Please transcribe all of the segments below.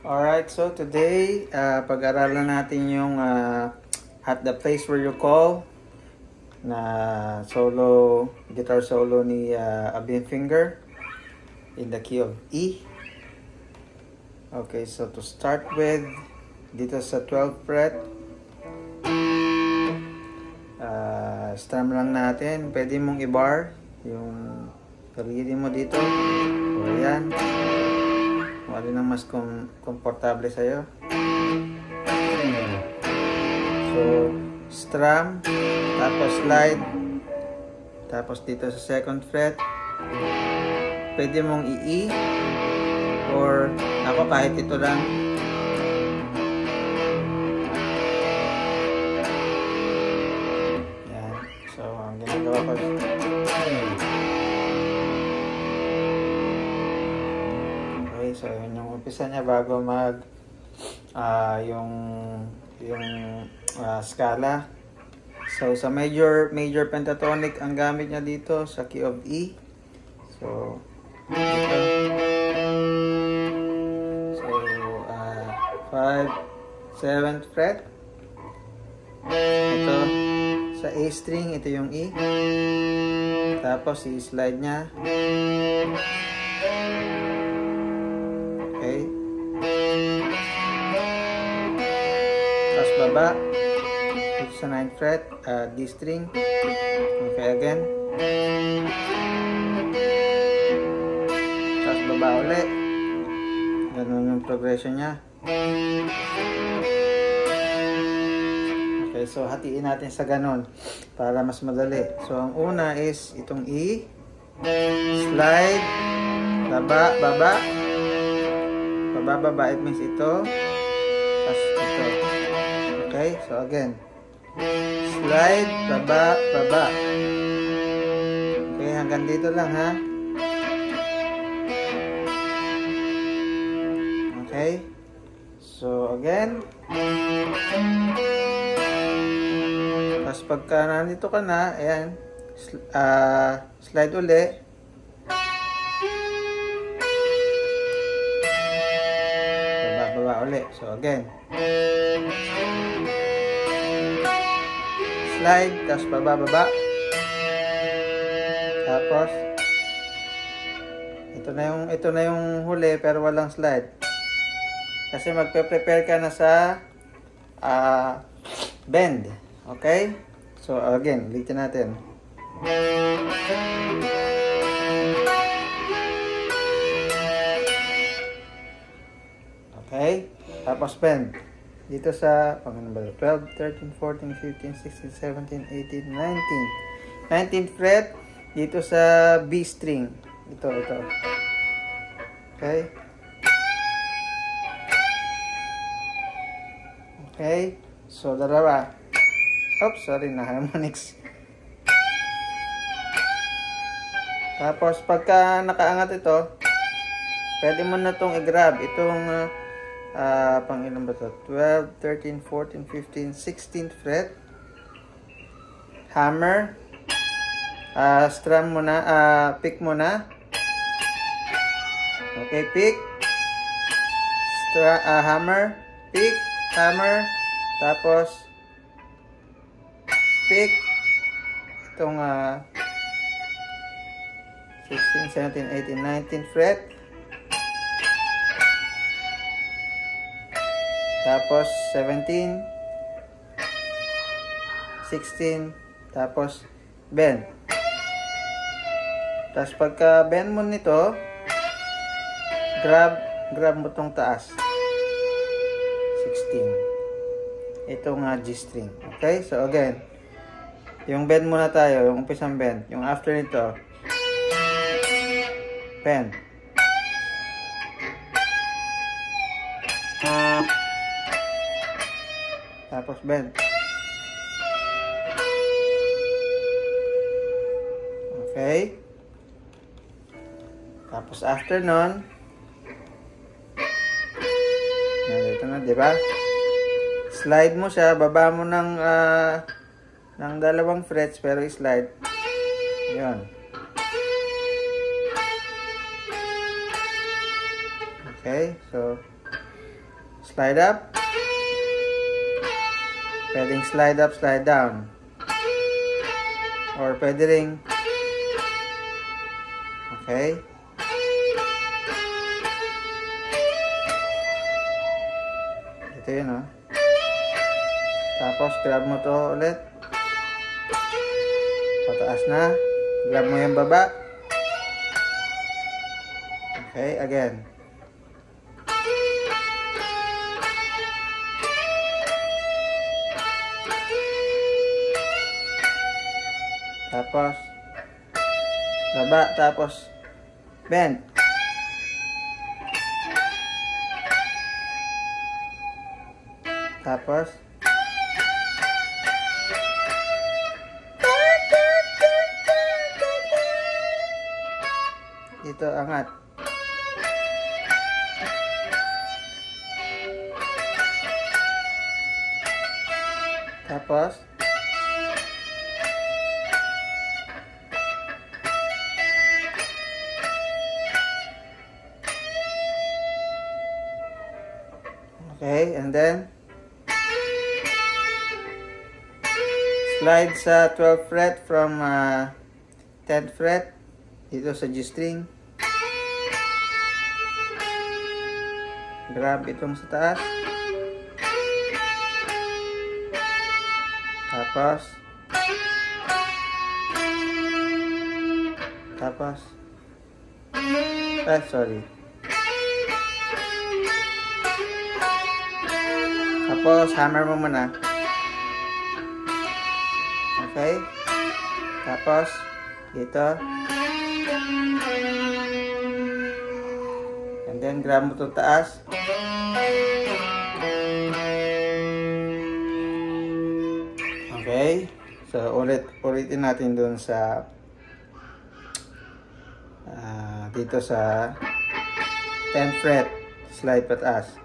Alright, so today, pag-aralan natin yung At the Place Where You Call na guitar solo ni Abin Finger in the key of E. Okay, so to start with, dito sa 12th fret, strum lang natin. Pwede mong i-bar yung paligid mo dito. O yan. Kung alin ang mas komportable sa'yo. So, strum, tapos slide, tapos dito sa 2nd fret, pwede mong i-E, or ako kahit ito lang. Yan. So, ang ginagawa ko, so yun yung umpisa niya bago mag yung scala. So sa major pentatonic ang gamit niya dito sa key of E. So dito. So 5, 7th fret. Ito sa A string, ito yung E. Tapos i-slide niya. Okay. Tapos baba. Dito sa 9th fret, D string. Okay, again. Tapos baba ulit. Ganun yung progression niya. Okay, so hatiin natin sa ganun para mas madali. So ang una is itong E. Slide. Baba, baba. Baba, it means ito. Tapos ito. Okay, so again. Slide, baba, baba. Okay, hanggang dito lang ha. Okay. So again. Tapos pagka nandito ka na, ayan. Slide uli. Ulit. So again, slide, tapos baba. Tapos ito na yung huli pero walang slide. Kasi magpe-prepare ka na sa bend. Okay? So again, ulitin natin. Okay? Tapos bend. Dito sa 12, 13, 14, 15, 16, 17, 18, 19. 19th fret. Dito sa B string. Ito. Okay? Okay? So, dalawa. Oops, sorry, na-harmonics. Tapos, pagka nakaangat ito, pwede mo na itong i-grab. Itong pang ilan ba ito? 12, 13, 14, 15, 16th fret. Hammer. Strum muna. Pick muna. Okay, pick. Hammer. Pick. Hammer. Tapos pick. Itong 16, 17, 18, 19th fret. Tapos 17, 16, tapos bend. Tapos pagka bend mo nito, grab mo tong taas. 16. Itong G string. Okay? So again, yung bend muna tayo, yung umpisang bend. Yung after nito, bend. Tapos bend. Okay. Tapos after nun, ito na, di ba? Slide mo siya, baba mo ng 2 frets pero slide. Yun. Okay, so slide up. Pwedeng slide up, slide down. Or pwede ring. Okay. Ito yun, oh. Tapos, grab mo to ulit. Pataas na. Grab mo yung baba. Okay, again. Tapos, baba, tapos, bend. Tapos, dito, angat. Tapos, okay, and then slide sa 12th fret from 10th fret dito sa G string. Grab itong sa taas. Tapos sorry. Tapos hammer mo muna. Okay? Tapos dito. And then grab mo 'tong taas. Okay? So ulitin natin dun sa dito sa 10th fret, slide pataas.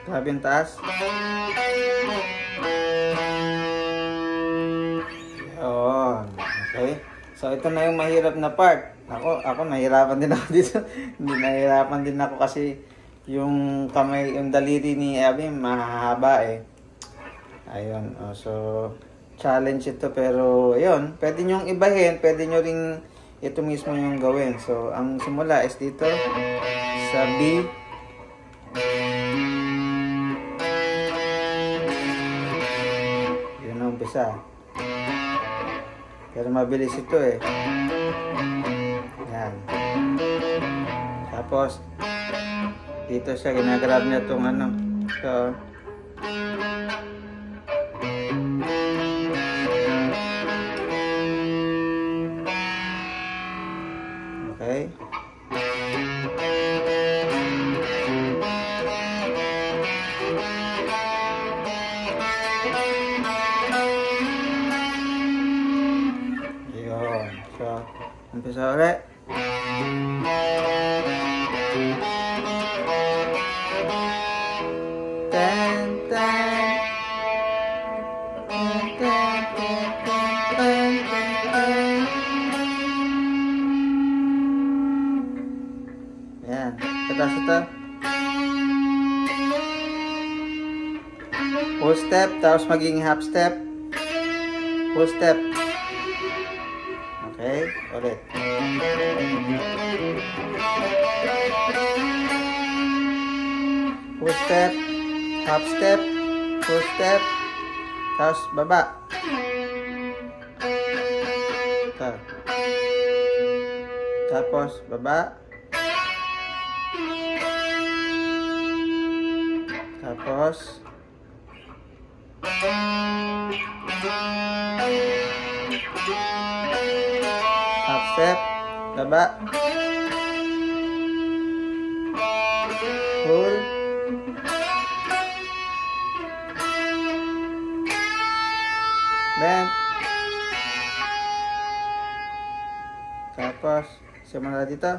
Grab yung taas. Yun. Okay. So ito na yung mahirap na part. Ako nahirapan din ako dito. Hindi nahirapan din ako kasi yung kamay, yung daliri ni Abby mahahaba eh. Ayun. So challenge ito pero ayun, pwede nyo ibahin, pwede nyo ring ito mismo yung gawin. So ang simula is dito sa B. Yun ang umpisa. Pero mabilis ito eh. Yan. Tapos dito siya, ginagrab niya itong ano. So, okay. Yun. So, umpisa ulit. Ayan, patas ito. Full step, tapos maging half step. Full step. Okay, ulit. Full step, half step, full step, tapos baba. Ito. Tapos baba. Tapos half step, baba, full, bend, tapos simula dito.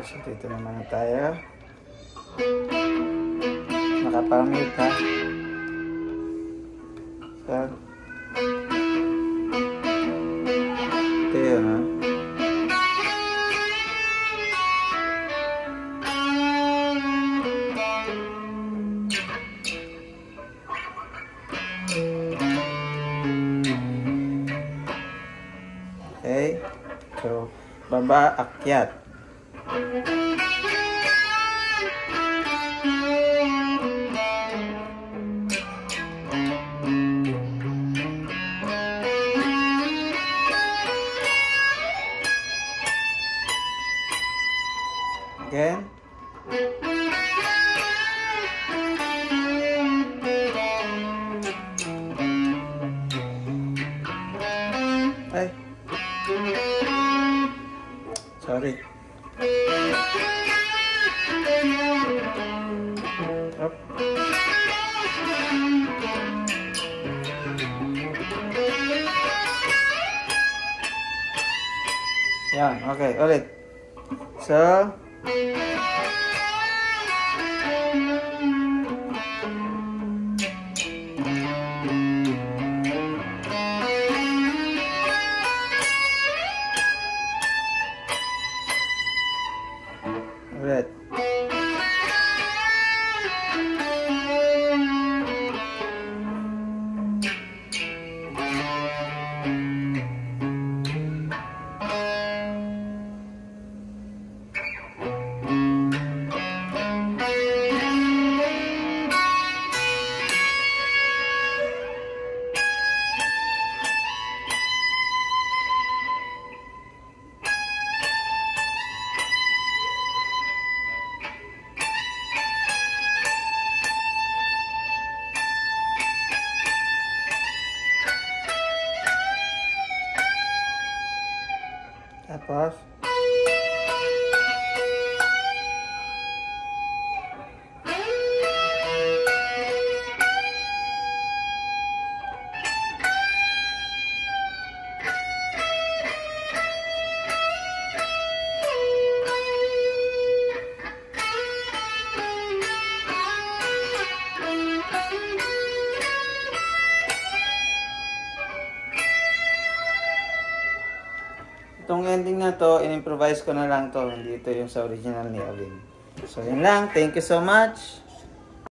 So, dito naman na tayo. Nakapamute ha. So, ito yun ha. Okay. So, baba, akyat. Again. Ay. Sorry. Up. Yan, okay, ulit. So, ulit. Tapos, itong ending na to, in-improvise ko na lang to. Hindi ito yung sa original ni Alin. So, yun lang. Thank you so much.